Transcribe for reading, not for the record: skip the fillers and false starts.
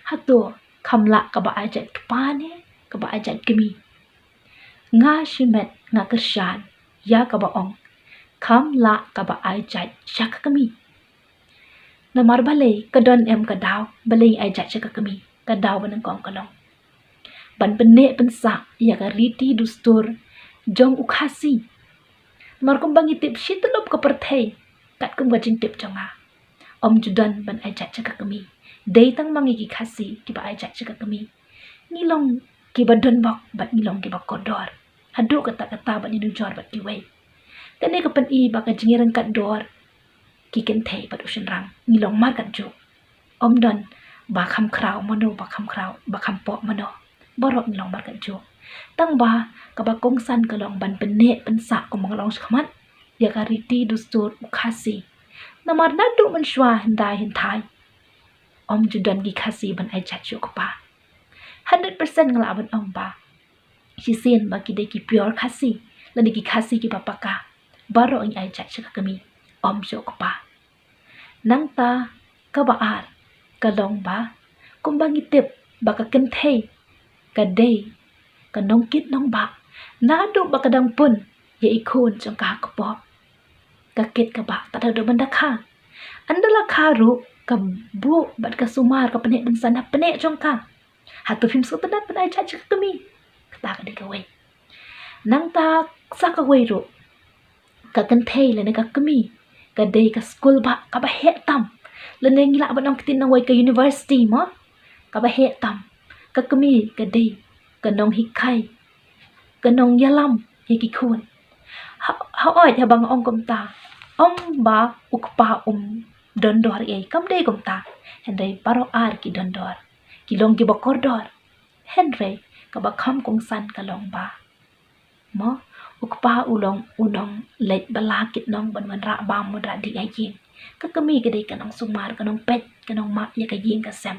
Hatu kamla ka ba ajat kepane ka ba ajat kemi. Nga shimet nga kersyan ya ka ba ong. Kamla ka ba ajat syaka kemi. Namar balay kadon em kadaw balay ajat syaka kemi. Kadaw banang kong kalong. Ban benek pensak ya ka riti dustur jong ukasi. Namar kumbang itip syitelup ka pertay kat kumbang tip jonga. Om judan ban ajat syaka kemi. Day tang mangi kasi ki ba ajat syaka kemi. Ngilong ki ba don bok bat ngilong ki ba kodor. Hadu kata-kata bat ni dujor bat ki wei. Kani ka pen I ba ka jingiran kat dor ki kentay bat usin rang ngilong mar kat jo. Om don ba kham kraw mano ba kham kraw ba kham pok mano. Borok ngilong mar kat jo. Tang ba ka ba kongsan kalong ban penek pensak ko mangalong skhamat ya ka riti dustur ukasi. Namar nadu mensyua hindai hintai. Om judan gi kasi ban ajat jo pa. 100% ngelaban om ba. Sisin ba ki deki pure kasi. Lani ki kasi ki papaka. Baro ang ajat syaka kami. Om jo pa. Nang ta kabaar kalong ba. Kumbang itip ba ka kentay. Kaday. Kanongkit nong ba. Nado ba kadang pun. Ya ikun jong kahakupo. Kakit ka ba. Tak ada benda ka. Andala karu. Kabu bat ka sumar ka penek bensan na penek jong ka. Hatu film setelah pada ajak syaka kami. Kata ka di kawai. Nang ta sa kawai ro. Ka kentay lana ka kami. Kaday ka school ba. Ka ba tam. Lana ngila ba nang kitin naway ka university mo. Ka ba tam. Ka kami kaday. Kanong hikay. Kanong yalam. Hikikun. Haoy habang ong kumta. Ong ba ukpa dondor kam day kumta. Henday paro ar ki dondor. Kilong ki ba kordor. Henry kabakam kong san kalong ba. Mo ukpa ulong unong leit balakit nong ban ra ba mo ra di ayin. Kakami kaday kanong sumar kanong pet kanong mak ya kayin kasem.